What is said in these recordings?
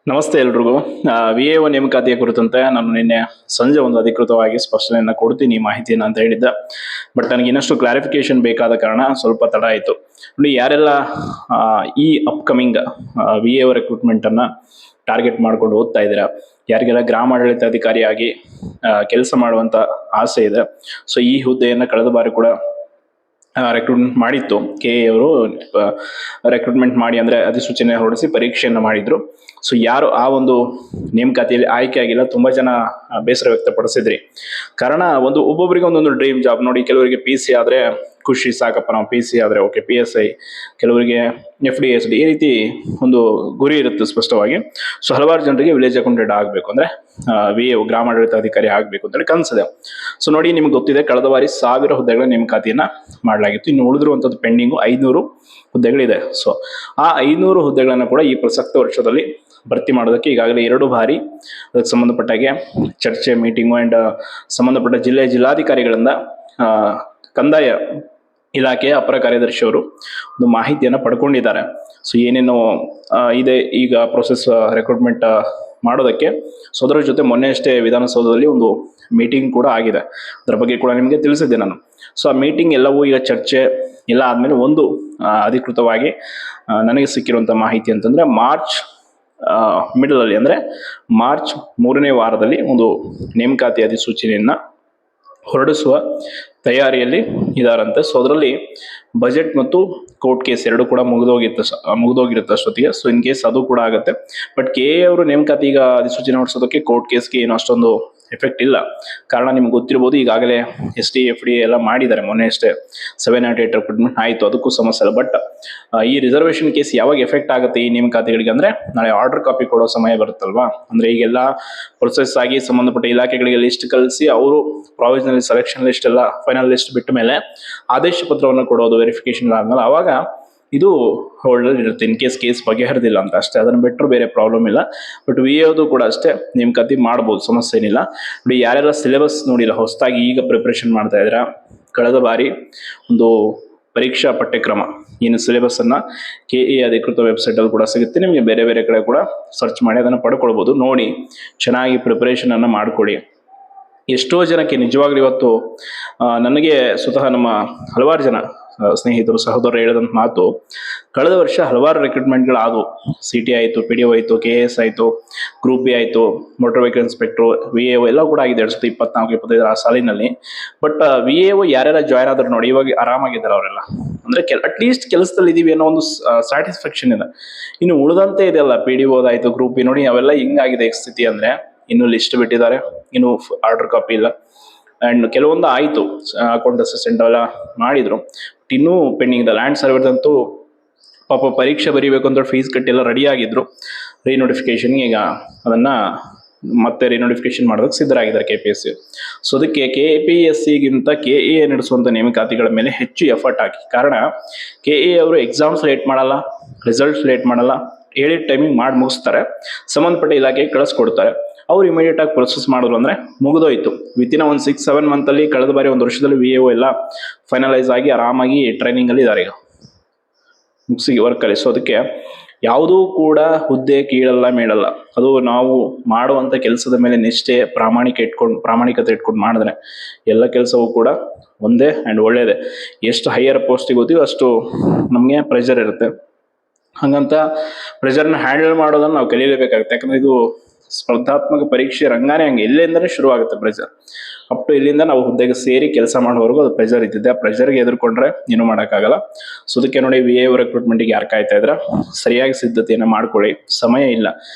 ನಮಸ್ತೆ ಎಲ್ರಿಗೂ. VAO ನೇಮಕಾತಿಯ ಕುರಿತಂತೆ ನಾನು ನಿನ್ನೆ ಸಂಜೆ ಒಂದು ಅಧಿಕೃತವಾಗಿ ಸ್ಪಷ್ಟನೆಯನ್ನು ಕೊಡ್ತೀನಿ ಮಾಹಿತಿಯನ್ನು ಅಂತ ಹೇಳಿದ್ದೆ. ಬಟ್ ನನಗೆ ಇನ್ನಷ್ಟು ಕ್ಲಾರಿಫಿಕೇಶನ್ ಬೇಕಾದ ಕಾರಣ ಸ್ವಲ್ಪ ತಡ ಆಯಿತು. ನೋಡಿ, ಯಾರೆಲ್ಲ ಈ ಅಪ್ಕಮಿಂಗ್ VAO ರೆಕ್ರೂಟ್ಮೆಂಟನ್ನು ಟಾರ್ಗೆಟ್ ಮಾಡ್ಕೊಂಡು ಓದ್ತಾ ಇದ್ದೀರಾ, ಯಾರಿಗೆಲ್ಲ ಗ್ರಾಮಾಡಳಿತಾಧಿಕಾರಿಯಾಗಿ ಕೆಲಸ ಮಾಡುವಂಥ ಆಸೆ ಇದೆ, ಸೊ ಈ ಹುದ್ದೆಯನ್ನು ಕಳೆದ ಬಾರಿ ಕೂಡ ರೆಕ್ರೂಟ್ಮೆಂಟ್ ಮಾಡಿತ್ತು. KA ಅವರು ರೆಕ್ರೂಟ್ಮೆಂಟ್ ಮಾಡಿ ಅಂದರೆ ಅಧಿಸೂಚನೆ ಹೊರಡಿಸಿ ಪರೀಕ್ಷೆಯನ್ನು ಮಾಡಿದ್ರು. ಸೊ ಯಾರು ಆ ಒಂದು ನೇಮಕಾತಿಯಲ್ಲಿ ಆಯ್ಕೆ ಆಗಿಲ್ಲ, ತುಂಬ ಜನ ಬೇಸರ ವ್ಯಕ್ತಪಡಿಸಿದ್ರಿ. ಕಾರಣ ಒಬ್ಬೊಬ್ಬರಿಗೆ ಒಂದೊಂದು ಡ್ರೀಮ್ ಜಾಬ್. ನೋಡಿ, ಕೆಲವರಿಗೆ PC ಆದರೆ ಖುಷಿ, ಸಾಕಪ್ಪ ನಾವು PC ಆದರೆ ಓಕೆ, PSI, ಕೆಲವರಿಗೆ FD SD, ಈ ರೀತಿ ಒಂದು ಗುರಿ ಇರುತ್ತೆ ಸ್ಪಷ್ಟವಾಗಿ. ಸೊ ಹಲವಾರು ಜನರಿಗೆ ವಿಲೇಜ್ ಅಕೌಂಟೆಂಟ್ ಆಗಬೇಕು ಅಂದರೆ VAO ಗ್ರಾಮಾಡಳಿತಾಧಿಕಾರಿ ಆಗಬೇಕು ಅಂತೇಳಿ ಕನಸಿದೆ. ಸೊ ನೋಡಿ, ನಿಮ್ಗೆ ಗೊತ್ತಿದೆ, ಕಳೆದ ಬಾರಿ 1000 ಹುದ್ದೆಗಳ ನೇಮಕಾತಿಯನ್ನು ಮಾಡಲಾಗಿತ್ತು. ಇನ್ನು ಉಳಿದಿರುವಂಥದ್ದು ಪೆಂಡಿಂಗು 500 ಹುದ್ದೆಗಳಿದೆ. ಸೊ ಆ 500 ಹುದ್ದೆಗಳನ್ನು ಕೂಡ ಈ ಪ್ರಸಕ್ತ ವರ್ಷದಲ್ಲಿ ಭರ್ತಿ ಮಾಡೋದಕ್ಕೆ ಈಗಾಗಲೇ 2 ಬಾರಿ ಅದಕ್ಕೆ ಸಂಬಂಧಪಟ್ಟಾಗೆ ಚರ್ಚೆ, ಮೀಟಿಂಗು ಆ್ಯಂಡ್ ಸಂಬಂಧಪಟ್ಟ ಜಿಲ್ಲಾಧಿಕಾರಿಗಳಿಂದ ಕಂದಾಯ ಇಲಾಖೆಯ ಅಪರ ಕಾರ್ಯದರ್ಶಿಯವರು ಒಂದು ಮಾಹಿತಿಯನ್ನು ಪಡ್ಕೊಂಡಿದ್ದಾರೆ. ಸೊ ಏನೇನು ಇದೆ ಈಗ ಪ್ರೊಸೆಸ್ ರೆಕ್ರೂಟ್ಮೆಂಟ್ ಮಾಡೋದಕ್ಕೆ. ಸೊ ಅದರ ಜೊತೆ ಮೊನ್ನೆ ಅಷ್ಟೇ ವಿಧಾನಸೌಧದಲ್ಲಿ ಒಂದು ಮೀಟಿಂಗ್ ಕೂಡ ಆಗಿದೆ. ಅದರ ಬಗ್ಗೆ ಕೂಡ ನಿಮಗೆ ತಿಳಿಸಿದ್ದೆ ನಾನು. ಸೊ ಆ ಮೀಟಿಂಗ್ ಎಲ್ಲವೂ ಈಗ ಚರ್ಚೆ ಎಲ್ಲ ಆದಮೇಲೆ ಒಂದು ಅಧಿಕೃತವಾಗಿ ನನಗೆ ಸಿಕ್ಕಿರುವಂಥ ಮಾಹಿತಿ ಅಂತಂದರೆ ಮಾರ್ಚ್ ಮಿಡಲಲ್ಲಿ, ಅಂದರೆ ಮಾರ್ಚ್ 3ನೇ ವಾರದಲ್ಲಿ ಒಂದು ನೇಮಕಾತಿ ಅಧಿಸೂಚನೆಯನ್ನು ಹೊರಡಿಸುವ ತಯಾರಿಯಲ್ಲಿ ಇದಾರಂತೆ. ಸೊ ಅದರಲ್ಲಿ ಬಜೆಟ್ ಮತ್ತು ಕೋರ್ಟ್ ಕೇಸ್ ಎರಡು ಕೂಡ ಮುಗಿದೋಗಿರುತ್ತೆ ಅಷ್ಟೊತ್ತಿಗೆ. ಸೊ ಇನ್ ಕೇಸ್ ಅದು ಕೂಡ ಆಗುತ್ತೆ. ಬಟ್ KA ಅವರು ನೇಮಕಾತಿ ಈಗ ಅಧಿಸೂಚನೆ ಹೊರಡಿಸೋದಕ್ಕೆ ಕೋರ್ಟ್ ಕೇಸ್ಗೆ ಏನು ಅಷ್ಟೊಂದು ಎಫೆಕ್ಟ್ ಇಲ್ಲ. ಕಾರಣ ನಿಮ್ಗೆ ಗೊತ್ತಿರ್ಬೋದು, ಈಗಾಗಲೇ ST FD ಎಲ್ಲ ಮಾಡಿದ್ದಾರೆ. ಮೊನ್ನೆ ಅಷ್ಟೇ 708 ರೆಕ್ರೂಟ್ಮೆಂಟ್ ಆಯಿತು, ಅದಕ್ಕೂ ಸಮಸ್ಯೆ ಇಲ್ಲ. ಬಟ್ ಈ ರಿಸರ್ವೇಷನ್ ಕೇಸ್ ಯಾವಾಗ ಎಫೆಕ್ಟ್ ಆಗುತ್ತೆ ಈ ನೇಮಕಾತಿಗಳಿಗೆ ಅಂದರೆ, ನಾಳೆ ಆರ್ಡರ್ ಕಾಪಿ ಕೊಡೋ ಸಮಯ ಬರುತ್ತಲ್ವಾ. ಅಂದರೆ ಈಗೆಲ್ಲ ಪ್ರೊಸೆಸ್ ಆಗಿ ಸಂಬಂಧಪಟ್ಟ ಇಲಾಖೆಗಳಿಗೆ ಲಿಸ್ಟ್ ಕಳಿಸಿ ಅವರು ಪ್ರಾವಿಷನಲ್ ಸೆಲೆಕ್ಷನ್ ಲಿಸ್ಟ್ ಎಲ್ಲ ಫೈನಲ್ ಲಿಸ್ಟ್ ಬಿಟ್ಟ ಮೇಲೆ ಆದೇಶ ಪತ್ರವನ್ನು ಕೊಡೋದು, ವೆರಿಫಿಕೇಶನ್ ಆದ್ಮೇಲೆ ಆವಾಗ ಇದು ಹೋಲ್ಡಲ್ಲಿ ಇರುತ್ತೆ, ಇನ್ ಕೇಸ್ ಬಗೆಹರಿದಿಲ್ಲ ಅಂತ ಅಷ್ಟೇ. ಅದನ್ನು ಬಿಟ್ಟರು ಬೇರೆ ಪ್ರಾಬ್ಲಮ್ ಇಲ್ಲ. ಬಟ್ VAO ಕೂಡ ಅಷ್ಟೇ ನೇಮಕಾತಿ ಮಾಡ್ಬೋದು, ಸಮಸ್ಯೆ ಏನಿಲ್ಲ. ನೋಡಿ, ಯಾರೆಲ್ಲ ಸಿಲೆಬಸ್ ನೋಡಿಲ್ಲ, ಹೊಸದಾಗಿ ಈಗ ಪ್ರಿಪ್ರೇಷನ್ ಮಾಡ್ತಾ ಇದ್ದೀರಾ, ಕಳೆದ ಬಾರಿ ಒಂದು ಪರೀಕ್ಷಾ ಪಠ್ಯಕ್ರಮ ಏನು ಸಿಲೆಬಸ್ಸನ್ನು KA ಅಧಿಕೃತ ವೆಬ್ಸೈಟಲ್ಲಿ ಕೂಡ ಸಿಗುತ್ತೆ. ನಿಮಗೆ ಬೇರೆ ಬೇರೆ ಕಡೆ ಕೂಡ ಸರ್ಚ್ ಮಾಡಿ ಅದನ್ನು ಪಡ್ಕೊಳ್ಬೋದು. ನೋಡಿ, ಚೆನ್ನಾಗಿ ಪ್ರಿಪ್ರೇಷನನ್ನು ಮಾಡ್ಕೊಳ್ಳಿ. ಎಷ್ಟೋ ಜನಕ್ಕೆ ನಿಜವಾಗ್ಲೂ ಇವತ್ತು ನನಗೆ ಸ್ವತಃ ನಮ್ಮ ಹಲವಾರು ಜನ ಸ್ನೇಹಿತರು, ಸಹೋದರರು ಹೇಳಿದಂಥ ಮಾತು, ಕಳೆದ ವರ್ಷ ಹಲವಾರು ರೆಕ್ರೂಟ್ಮೆಂಟ್ಗಳಾದವು. CT ಆಯಿತು, PDO ಆಯಿತು, KS ಆಯಿತು, ಗ್ರೂಪ್ B ಆಯಿತು, ಮೋಟರ್ ವೆಹಿಕಲ್ ಇನ್ಸ್ಪೆಕ್ಟ್ರು, VAO ಎಲ್ಲ ಕೂಡ ಆಗಿದೆ 2024-25 ಆ ಸಾಲಿನಲ್ಲಿ. ಬಟ್ VAO ಯಾರ್ಯಾರ ಜಾಯ್ನ್ ಆದ್ರು ನೋಡಿ, ಇವಾಗ ಆರಾಮಾಗಿದ್ದಾರೆ ಅವರೆಲ್ಲ. ಅಂದರೆ ಅಟ್ಲೀಸ್ಟ್ ಕೆಲಸದಲ್ಲಿ ಇದೀವಿ ಅನ್ನೋ ಒಂದು ಸ್ಯಾಟಿಸ್ಫ್ಯಾಕ್ಷನ್ ಇದೆ. ಇನ್ನು ಉಳಿದಂತೆ ಇದೆಲ್ಲ PDO ಆಯಿತು, ಗ್ರೂಪ್ B, ನೋಡಿ ಅವೆಲ್ಲ ಹಿಂಗಾಗಿದೆ ಸ್ಥಿತಿ. ಅಂದರೆ ಇನ್ನೂ ಲಿಸ್ಟ್ ಬಿಟ್ಟಿದ್ದಾರೆ, ಇನ್ನೂ ಆರ್ಡರ್ ಕಾಪಿ ಇಲ್ಲ. ಆ್ಯಂಡ್ ಕೆಲವೊಂದು ಆಯಿತು, ಅಕೌಂಟ್ ಅಸಿಸ್ಟೆಂಟ್ ಅವೆಲ್ಲ ಮಾಡಿದರು, ಇನ್ನೂ ಪೆಂಡಿಂಗ್ ಇದೆ. ಲ್ಯಾಂಡ್ ಸರ್ವೇದಂತೂ ಪಾಪ ಪರೀಕ್ಷೆ ಬರೀಬೇಕು ಅಂತ ಫೀಸ್ ಕಟ್ಟಿ ಎಲ್ಲ ರೆಡಿ ಆಗಿದ್ರು. ರೀನೋಟಿಫಿಕೇಷನ್ಗೆ ಈಗ ಅದನ್ನು ಮತ್ತೆ ರೀನೋಟಿಫಿಕೇಶನ್ ಮಾಡೋದಕ್ಕೆ ಸಿದ್ಧರಾಗಿದ್ದಾರೆ KPSC. ಸೊ ಅದಕ್ಕೆ KPSCಗಿಂತ KA ನಡೆಸುವಂಥ ನೇಮಕಾತಿಗಳ ಮೇಲೆ ಹೆಚ್ಚು ಎಫರ್ಟ್ ಹಾಕಿ. ಕಾರಣ KA ಅವರು ಎಕ್ಸಾಮ್ಸ್ ಲೇಟ್ ಮಾಡಲ್ಲ, ರಿಸಲ್ಟ್ಸ್ ಲೇಟ್ ಮಾಡಲ್ಲ, ಹೇಳಿದ ಟೈಮಿಂಗ್ ಮಾಡಿ ಮುಗಿಸ್ತಾರೆ, ಸಂಬಂಧಪಟ್ಟ ಇಲಾಖೆಗೆ ಕಳಿಸ್ಕೊಡ್ತಾರೆ. ಅವ್ರು ಇಮಿಡಿಯೇಟ್ ಆಗಿ ಪ್ರೊಸೆಸ್ ಮಾಡಿದ್ರು ಅಂದರೆ ಮುಗಿದೋಯ್ತು. ವಿತಿನ್ ಒಂದು 6-7 ಮಂತಲ್ಲಿ, ಕಳೆದ ಬಾರಿ 1 ವರ್ಷದಲ್ಲಿ VAO ಎಲ್ಲ ಫೈನಲೈಸ್ ಆಗಿ ಆರಾಮಾಗಿ ಟ್ರೈನಿಂಗಲ್ಲಿ ಇದ್ದಾರೆ, ಈಗ ಮುಗಿಸಿ ವರ್ಕಲ್ಲಿ. ಸೊ ಅದಕ್ಕೆ ಯಾವುದೂ ಕೂಡ ಹುದ್ದೆ ಕೀಳಲ್ಲ ಮೇಳಲ್ಲ. ಅದು ನಾವು ಮಾಡುವಂಥ ಕೆಲಸದ ಮೇಲೆ ನಿಷ್ಠೆ, ಪ್ರಾಮಾಣಿಕತೆ ಇಟ್ಕೊಂಡು ಮಾಡಿದ್ರೆ ಎಲ್ಲ ಕೆಲಸವೂ ಕೂಡ ಒಂದೇ ಆ್ಯಂಡ್ ಒಳ್ಳೆಯದೇ. ಎಷ್ಟು ಹೈಯರ್ ಪೋಸ್ಟಿಗೆ ಹೋಗ್ತೀವಿ ಅಷ್ಟು ನಮಗೆ ಪ್ರೆಷರ್ ಇರುತ್ತೆ. ಹಾಗಂತ ಪ್ರೆಷರ್ನ ಹ್ಯಾಂಡಲ್ ಮಾಡೋದನ್ನು ನಾವು ಕಲಿಯಲೇಬೇಕಾಗುತ್ತೆ. ಯಾಕಂದರೆ ಇದು ಸ್ಪರ್ಧಾತ್ಮಕ ಪರೀಕ್ಷೆ ರಂಗಾನೇ ಹಂಗೆ, ಇಲ್ಲಿಂದಲೇ ಶುರು ಆಗುತ್ತೆ ಪ್ರೆಷರ್. ಅಪ್ ಟು ಇಲ್ಲಿಂದ ನಾವು ಹುದ್ದೆಗೆ ಸೇರಿ ಕೆಲಸ ಮಾಡೋವರೆಗೂ ಅದು ಪ್ರೆಷರ್ ಇದ್ದಿದೆ. ಆ ಪ್ರೆಷರ್ಗೆ ಎದುರ್ಕೊಂಡ್ರೆ ಏನೂ ಮಾಡೋಕ್ಕಾಗಲ್ಲ. ಸೊ ಅದಕ್ಕೆ ನೋಡಿ, VAO ರೆಕ್ರೂಟ್ಮೆಂಟಿಗೆ ಯಾರು ಕಾಯ್ತಾ ಇದ್ರೆ ಸರಿಯಾಗಿ ಸಿದ್ಧತೆಯನ್ನು ಮಾಡ್ಕೊಳ್ಳಿ. ಸಮಯ ಇಲ್ಲ.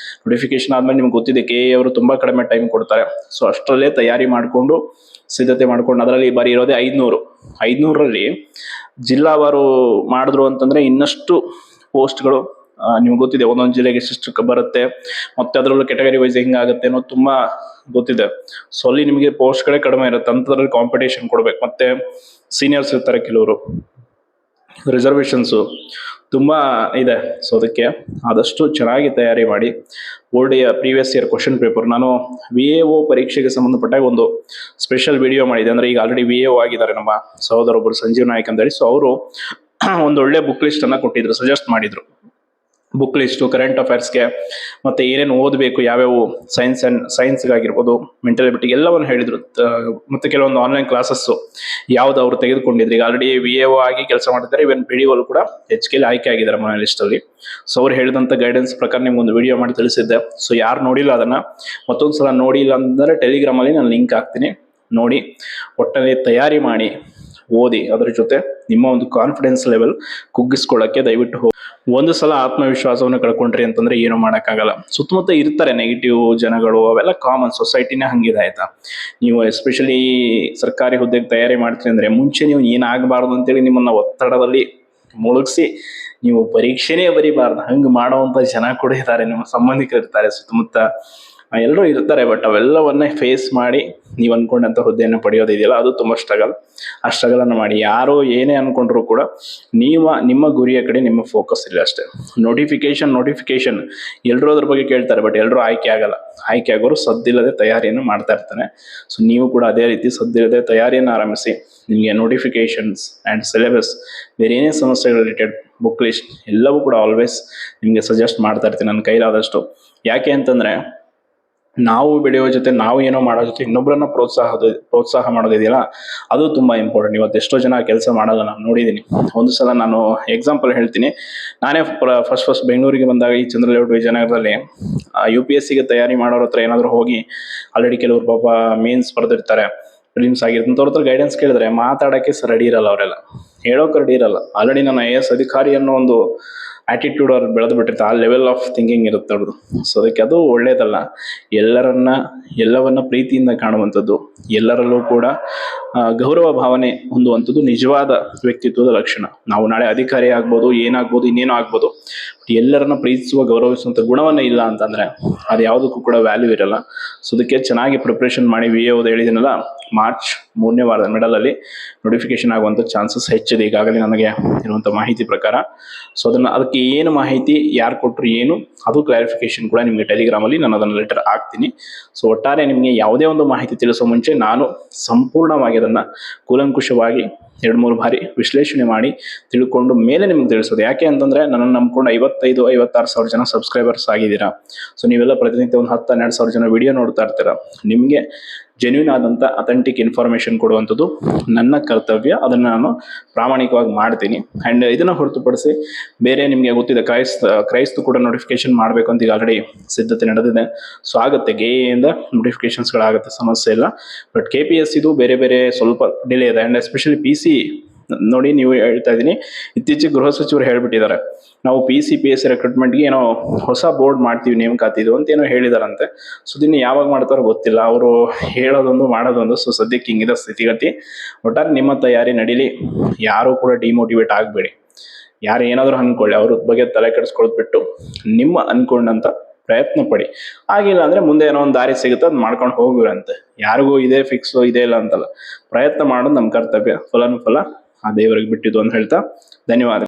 ನೋಟಿಫಿಕೇಶನ್ ಆದಮೇಲೆ ನಿಮ್ಗೆ ಗೊತ್ತಿದೆ, KA ಅವರು ತುಂಬ ಕಡಿಮೆ ಟೈಮ್ ಕೊಡ್ತಾರೆ. ಸೊ ಅಷ್ಟರಲ್ಲೇ ತಯಾರಿ ಮಾಡಿಕೊಂಡು, ಸಿದ್ಧತೆ ಮಾಡ್ಕೊಂಡು, ಅದರಲ್ಲಿ ಬಾರಿ ಇರೋದೇ 500ರಲ್ಲಿ ಜಿಲ್ಲಾವಾರು ಮಾಡಿದ್ರು ಅಂತಂದರೆ ಇನ್ನಷ್ಟು ಪೋಸ್ಟ್ಗಳು ನಿಮ್ಗೆ ಗೊತ್ತಿದೆ, ಒಂದೊಂದು ಜಿಲ್ಲೆಗೆ ಎಷ್ಟು ಬರುತ್ತೆ, ಮತ್ತೆ ಅದರಲ್ಲೂ ಕೆಟಗರಿ ವೈಸ್ ಹೆಂಗಾಗುತ್ತೆ ಅನ್ನೋದು ತುಂಬ ಗೊತ್ತಿದೆ. ಸೊ ಅಲ್ಲಿ ನಿಮಗೆ ಪೋಸ್ಟ್ಗಳೇ ಕಡಿಮೆ ಇರುತ್ತೆ, ಅಂಥದ್ರಲ್ಲಿ ಕಾಂಪಿಟೇಷನ್ ಕೊಡ್ಬೇಕು. ಮತ್ತೆ ಸೀನಿಯರ್ಸ್ ಇರ್ತಾರೆ, ಕೆಲವರು ರಿಸರ್ವೇಷನ್ಸು ತುಂಬ ಇದೆ. ಸೊ ಅದಕ್ಕೆ ಆದಷ್ಟು ಚೆನ್ನಾಗಿ ತಯಾರಿ ಮಾಡಿ. ಬೋರ್ಡಿಯ ಪ್ರೀವಿಯಸ್ ಇಯರ್ ಕ್ವಶನ್ ಪೇಪರ್, ನಾನು VAO ಪರೀಕ್ಷೆಗೆ ಸಂಬಂಧಪಟ್ಟಾಗ ಒಂದು ಸ್ಪೆಷಲ್ ವಿಡಿಯೋ ಮಾಡಿದೆ. ಅಂದರೆ ಈಗ ಆಲ್ರೆಡಿ VAO ಆಗಿದ್ದಾರೆ ನಮ್ಮ ಸಹೋದರೊಬ್ಬರು, ಸಂಜೀವ್ ನಾಯ್ಕ್ ಅಂತೇಳಿ. ಸೊ ಅವರು ಒಂದು ಒಳ್ಳೆ ಬುಕ್ ಲಿಸ್ಟನ್ನು ಕೊಟ್ಟಿದ್ರು, ಸಜೆಸ್ಟ್ ಮಾಡಿದರು. ಬುಕ್ ಲಿಸ್ಟು, ಕರೆಂಟ್ ಅಫೇರ್ಸ್ಗೆ, ಮತ್ತು ಏನೇನು ಓದಬೇಕು, ಯಾವ್ಯಾವ ಸೈನ್ಸ್ಗಾಗಿರ್ಬೋದು, ಮೆಂಟಲ್ ಎಬಿಲಿಟಿ ಎಲ್ಲವನ್ನು ಹೇಳಿದರು. ಮತ್ತು ಕೆಲವೊಂದು ಆನ್ಲೈನ್ ಕ್ಲಾಸಸ್ಸು ಯಾವ್ದು ಅವರು ತೆಗೆದುಕೊಂಡಿದ್ರು. ಈಗ ಆಲ್ರೆಡಿ VAO ಆಗಿ ಕೆಲಸ ಮಾಡ್ತಿದ್ದಾರೆ, ಇವನ್ PDO ಕೂಡ HK ಆಯ್ಕೆ ಆಗಿದ್ದಾರೆ ಮನೆ ಲಿಸ್ಟಲ್ಲಿ. ಸೊ ಅವ್ರು ಹೇಳಿದಂಥ ಗೈಡೆನ್ಸ್ ಪ್ರಕಾರ ನಿಮ್ಗೊಂದು ವಿಡಿಯೋ ಮಾಡಿ ತಿಳಿಸಿದ್ದೆ. ಸೊ ಯಾರು ನೋಡಿಲ್ಲ ಅದನ್ನು ಮತ್ತೊಂದು ಸಲ ನೋಡಿಲ್ಲ ಅಂದರೆ ಟೆಲಿಗ್ರಾಮಲ್ಲಿ ನಾನು ಲಿಂಕ್ ಹಾಕ್ತೀನಿ, ನೋಡಿ ಒಟ್ಟಲ್ಲಿ ತಯಾರಿ ಮಾಡಿ ಓದಿ. ಅದರ ಜೊತೆ ನಿಮ್ಮ ಒಂದು ಕಾನ್ಫಿಡೆನ್ಸ್ ಲೆವೆಲ್ ಕುಗ್ಗಿಸ್ಕೊಳ್ಳೋಕ್ಕೆ ದಯವಿಟ್ಟು ಹೋಗಿ. ಒಂದು ಸಲ ಆತ್ಮವಿಶ್ವಾಸವನ್ನು ಕಳ್ಕೊಂಡ್ರಿ ಅಂತಂದ್ರೆ ಏನು ಮಾಡೋಕ್ಕಾಗಲ್ಲ. ಸುತ್ತಮುತ್ತ ಇರ್ತಾರೆ ನೆಗೆಟಿವ್ ಜನಗಳು, ಅವೆಲ್ಲ ಕಾಮನ್, ಸೊಸೈಟಿನೇ ಹಂಗಿದೆ ಆಯ್ತಾ. ನೀವು ಎಸ್ಪೆಷಲಿ ಸರ್ಕಾರಿ ಹುದ್ದೆಗೆ ತಯಾರಿ ಮಾಡ್ತೀರಿ ಅಂದರೆ ಮುಂಚೆ ನೀವು ಏನಾಗಬಾರ್ದು ಅಂತೇಳಿ ನಿಮ್ಮನ್ನು ಒತ್ತಡದಲ್ಲಿ ಮುಳುಗಿಸಿ ನೀವು ಪರೀಕ್ಷೆನೇ ಬರೀಬಾರ್ದು ಹಂಗೆ ಮಾಡುವಂಥ ಜನ ಕೂಡ ಇದ್ದಾರೆ, ನಿಮ್ಮ ಸಂಬಂಧಿಕರು ಇರ್ತಾರೆ, ಸುತ್ತಮುತ್ತ ಎಲ್ಲರೂ ಇರ್ತಾರೆ. ಬಟ್ ಅವೆಲ್ಲವನ್ನೇ ಫೇಸ್ ಮಾಡಿ ನೀವು ಅಂದ್ಕೊಂಡಂಥ ಹುದ್ದೆಯನ್ನು ಪಡೆಯೋದಿದೆಯಲ್ಲ, ಅದು ತುಂಬ ಸ್ಟ್ರಗಲ್. ಆ ಸ್ಟ್ರಗಲನ್ನು ಮಾಡಿ. ಯಾರೋ ಏನೇ ಅಂದ್ಕೊಂಡ್ರು ಕೂಡ ನಿಮ್ಮ ಗುರಿಯ ಕಡೆ ನಿಮ್ಮ ಫೋಕಸ್ ಇಲ್ಲ ಅಷ್ಟೇ. ನೋಟಿಫಿಕೇಶನ್ ಎಲ್ಲರೂ ಅದ್ರ ಬಗ್ಗೆ ಕೇಳ್ತಾರೆ, ಬಟ್ ಎಲ್ಲರೂ ಆಯ್ಕೆ ಆಗಲ್ಲ. ಆಯ್ಕೆ ಆಗೋರು ಸದ್ದಿಲ್ಲದೆ ತಯಾರಿಯನ್ನು ಮಾಡ್ತಾ ಇರ್ತಾನೆ. ಸೊ ನೀವು ಕೂಡ ಅದೇ ರೀತಿ ಸದ್ದಿಲ್ಲದೆ ತಯಾರಿಯನ್ನು ಆರಂಭಿಸಿ. ನಿಮಗೆ ನೋಟಿಫಿಕೇಶನ್ಸ್ ಆ್ಯಂಡ್ ಸಿಲೆಬಸ್, ಬೇರೆ ಏನೇ ಸಮಸ್ಯೆಗಳು ರಿಲೇಟೆಡ್, ಬುಕ್ ಲಿಸ್ಟ್ ಎಲ್ಲವೂ ಕೂಡ ಆಲ್ವೇಸ್ ನಿಮಗೆ ಸಜೆಸ್ಟ್ ಮಾಡ್ತಾ ಇರ್ತೀನಿ ನನ್ನ ಕೈಲಾದಷ್ಟು. ಯಾಕೆ ಅಂತಂದರೆ ನಾವು ಬೆಳೆಯೋ ಜೊತೆ, ನಾವು ಏನೋ ಮಾಡೋ ಜೊತೆ ಇನ್ನೊಬ್ಬರನ್ನ ಪ್ರೋತ್ಸಾಹ ಮಾಡೋದಿದೆಯಲ್ಲ, ಅದು ತುಂಬ ಇಂಪಾರ್ಟೆಂಟ್. ಇವತ್ತು ಎಷ್ಟೋ ಜನ ಕೆಲಸ ಮಾಡಲ್ಲ, ನಾನು ನೋಡಿದ್ದೀನಿ. ಒಂದು ಸಲ ನಾನು ಎಕ್ಸಾಂಪಲ್ ಹೇಳ್ತೀನಿ. ನಾನೇ ಫಸ್ಟ್ ಬೆಂಗಳೂರಿಗೆ ಬಂದಾಗ ಈ ಚಂದ್ರಲೇಔಟ್ ವಿಜಯನಗರದಲ್ಲಿ UPSCಗೆ ತಯಾರಿ ಮಾಡೋರ ಹತ್ರ ಏನಾದರೂ ಹೋಗಿ, ಆಲ್ರೆಡಿ ಕೆಲವರು ಪಾಪ ಮೇನ್ಸ್ ಬರೆದಿರ್ತಾರೆ, ಪ್ರಿಲಿಮ್ಸ್ ಆಗಿರ್ತಂಥವ್ರ ಹತ್ರ ಗೈಡೆನ್ಸ್ ಕೇಳಿದ್ರೆ ಮಾತಾಡೋಕ್ಕೆ ರೆಡಿ ಇರಲ್ಲ, ಅವರೆಲ್ಲ ಹೇಳೋಕೆ ರೆಡಿ ಇರಲ್ಲ. ಆಲ್ರೆಡಿ ನಾನು IAS ಅಧಿಕಾರಿ ಅನ್ನೋ ಒಂದು ಆ್ಯಟಿಟ್ಯೂಡ್ ಅವ್ರು ಬೆಳೆದು ಬಿಟ್ಟಿರ್ತಾರೆ, ಆ ಲೆವೆಲ್ ಆಫ್ ಥಿಂಕಿಂಗ್ ಇರುತ್ತೆ ಅವ್ರದ್ದು. ಸೊ ಅದಕ್ಕೆ ಅದು ಒಳ್ಳೇದಲ್ಲ. ಎಲ್ಲವನ್ನ ಪ್ರೀತಿಯಿಂದ ಕಾಣುವಂಥದ್ದು, ಎಲ್ಲರಲ್ಲೂ ಕೂಡ ಗೌರವ ಭಾವನೆ ಹೊಂದುವಂಥದ್ದು ನಿಜವಾದ ವ್ಯಕ್ತಿತ್ವದ ಲಕ್ಷಣ. ನಾವು ನಾಳೆ ಅಧಿಕಾರಿ ಆಗ್ಬೋದು, ಏನಾಗ್ಬೋದು, ಇನ್ನೇನೋ ಆಗ್ಬೋದು, ಎಲ್ಲರನ್ನ ಪ್ರೀತಿಸುವ ಗೌರವಿಸುವಂಥ ಗುಣವನ್ನೇ ಇಲ್ಲ ಅಂತಂದರೆ ಅದು ಯಾವುದಕ್ಕೂ ಕೂಡ ವ್ಯಾಲ್ಯೂ ಇರಲ್ಲ. ಸೊ ಅದಕ್ಕೆ ಚೆನ್ನಾಗಿ ಪ್ರಿಪ್ರೇಷನ್ ಮಾಡಿ. VAO ಹೇಳಿದ್ದೀನಲ್ಲ, ಮಾರ್ಚ್ 3ನೇ ವಾರದ ಮಿಡಲಲ್ಲಿ ನೋಟಿಫಿಕೇಶನ್ ಆಗುವಂಥ ಚಾನ್ಸಸ್ ಹೆಚ್ಚಿದೆ ಈಗಾಗಲೇ ನನಗೆ ಇರುವಂಥ ಮಾಹಿತಿ ಪ್ರಕಾರ. ಸೊ ಅದಕ್ಕೆ ಏನು ಮಾಹಿತಿ ಯಾರು ಕೊಟ್ಟರು ಏನು, ಅದು ಕ್ಲಾರಿಫಿಕೇಶನ್ ಕೂಡ ನಿಮಗೆ ಟೆಲಿಗ್ರಾಮಲ್ಲಿ ನಾನು ಅದನ್ನು ಲೆಟರ್ ಹಾಕ್ತೀನಿ. ಸೊ ಒಟ್ಟಾರೆ ನಿಮಗೆ ಯಾವುದೇ ಒಂದು ಮಾಹಿತಿ ತಿಳಿಸೋ ಮುಂಚೆ ನಾನು ಸಂಪೂರ್ಣವಾಗಿ ಅದನ್ನು ಕೂಲಂಕುಷವಾಗಿ 2-3 ಬಾರಿ ವಿಶ್ಲೇಷಣೆ ಮಾಡಿ ತಿಳ್ಕೊಂಡು ಮೇಲೆ ನಿಮ್ಗೆ ತಿಳಿಸೋದು. ಯಾಕೆ ಅಂತಂದರೆ ನನ್ನನ್ನು ನಂಬ್ಕೊಂಡು 55-56 ಸಾವಿರ ಜನ ಸಬ್ಸ್ಕ್ರೈಬರ್ಸ್ ಆಗಿದ್ದೀರಾ. ಸೊ ನೀವೆಲ್ಲ ಪ್ರತಿನಿತ್ಯ ಒಂದು 10-12 ಸಾವಿರ ಜನ ವಿಡಿಯೋ ನೋಡ್ತಾ ಇರ್ತೀರ. ನಿಮಗೆ ಜೆನ್ಯೂನ್ ಆದಂಥ ಅಥೆಂಟಿಕ್ ಇನ್ಫಾರ್ಮೇಷನ್ ಕೊಡುವಂಥದ್ದು ನನ್ನ ಕರ್ತವ್ಯ. ಅದನ್ನು ನಾನು ಪ್ರಾಮಾಣಿಕವಾಗಿ ಮಾಡ್ತೀನಿ. ಆ್ಯಂಡ್ ಇದನ್ನು ಹೊರತುಪಡಿಸಿ ಬೇರೆ ನಿಮಗೆ ಗೊತ್ತಿದೆ, ಕ್ರೈಸ್ತ ಕೂಡ ನೋಟಿಫಿಕೇಶನ್ ಮಾಡಬೇಕು ಅಂತ ಈಗ ಆಲ್ರೆಡಿ ಸಿದ್ಧತೆ ನಡೆದಿದೆ. ಸೊ ಆಗುತ್ತೆ, ಗೇಯಿಂದ ನೋಟಿಫಿಕೇಶನ್ಸ್ಗಳಾಗುತ್ತೆ, ಸಮಸ್ಯೆ ಇಲ್ಲ. ಬಟ್ KPSC ಇದು ಬೇರೆ ಸ್ವಲ್ಪ ಡಿಲೇ ಇದೆ. ಆ್ಯಂಡ್ ಎಸ್ಪೆಷಲಿ PC ನೋಡಿ, ನೀವು ಹೇಳ್ತಾ ಇದ್ದೀನಿ, ಇತ್ತೀಚೆಗೆ ಗೃಹ ಸಚಿವರು ಹೇಳ್ಬಿಟ್ಟಿದ್ದಾರೆ, ನಾವು PCPSC ರಿಕ್ರೂಟ್ಮೆಂಟ್ಗೆ ಏನೋ ಹೊಸ ಬೋರ್ಡ್ ಮಾಡ್ತೀವಿ ನೇಮಕಾತಿದು ಅಂತ ಏನೋ ಹೇಳಿದಾರಂತೆ. ಸೊ ಇದನ್ನು ಯಾವಾಗ ಮಾಡ್ತಾರೋ ಗೊತ್ತಿಲ್ಲ, ಅವರು ಹೇಳೋದೊಂದು ಮಾಡೋದೊಂದು. ಸೊ ಸದ್ಯಕ್ಕೆ ಹಿಂಗಿದೆ ಸ್ಥಿತಿಗತಿ. ಒಟ್ಟಾರೆ ನಿಮ್ಮ ತಯಾರಿ ನಡೀಲಿ, ಯಾರೂ ಕೂಡ ಡಿಮೋಟಿವೇಟ್ ಆಗಬೇಡಿ. ಯಾರು ಏನಾದರೂ ಅಂದ್ಕೊಳ್ಳಿ, ಅವ್ರ ಬಗ್ಗೆ ತಲೆ ಕೆಡಿಸ್ಕೊಳ್ಬಿಟ್ಟು ನಿಮ್ಮ ಅಂದ್ಕೊಂಡಂಥ ಪ್ರಯತ್ನ ಪಡಿ. ಆಗಿಲ್ಲ ಅಂದರೆ ಮುಂದೆ ಏನೋ ಒಂದು ದಾರಿ ಸಿಗುತ್ತೆ, ಅದು ಮಾಡ್ಕೊಂಡು ಹೋಗಿರಂತೆ. ಯಾರಿಗೂ ಇದೇ ಫಿಕ್ಸು ಇದೇ ಇಲ್ಲ ಅಂತಲ್ಲ, ಪ್ರಯತ್ನ ಮಾಡೋದು ನಮ್ಮ ಕರ್ತವ್ಯ. ಫಲಾನುಫಲ ಆ ದೇವರಿಗೆ ಬಿಟ್ಟಿದ್ದು ಅಂತ ಹೇಳ್ತಾ ಧನ್ಯವಾದ.